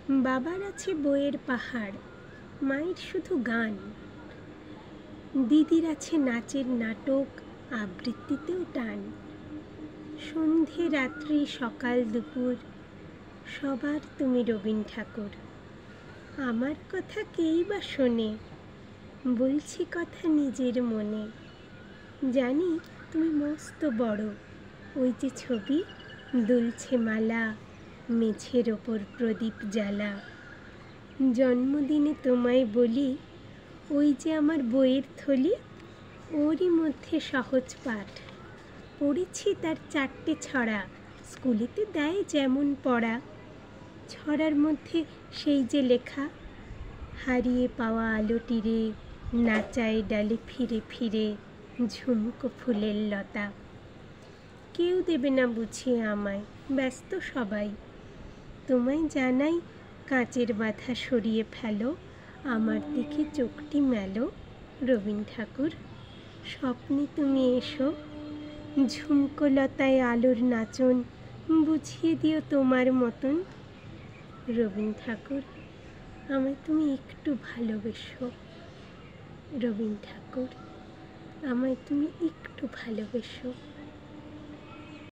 বাবার আছে বইয়ের পাহাড়, মায়ের শুধু গান। দিদির আছে নাচের নাটক, আবৃত্তিতেও টান। সন্ধে রাত্রি সকাল দুপুর সবার তুমি রবীন ঠাকুর। আমার কথা কেই বা শোনে, বলছি কথা নিজের মনে। জানি তুমি মস্ত বড়, ওই যে ছবি দুলছে মালা, মেঝের ওপর প্রদীপ জ্বালা। জন্মদিনে তোমায় বলি, ওই যে আমার বইয়ের থলি, ওরই মধ্যে সহজ পাঠ। পড়েছি তার 4টে ছড়া, স্কুলেতে দেয় যেমন পড়া। ছড়ার মধ্যে সেই যে লেখা, হারিয়ে পাওয়া আলোটিরে নাচায় ডালে ফিরে ফিরে ঝুমকো ফুলের লতা। কেউ দেবে না বুঝিয়ে আমায়, ব্যস্ত সবাই। তোমায় জানাই কাঁচের বাধা সরিয়ে ফেলো, আমার দিকে চোখটি মেলো। রবীন ঠাকুর, স্বপ্নে তুমি এসো, ঝুমকো লতায় আলোর নাচন বুঝিয়ে দিও তোমার মতন। রবীন ঠাকুর, আমায় তুমি একটু ভালোবেসো। রবীন ঠাকুর, আমায় তুমি একটু ভালোবেসো।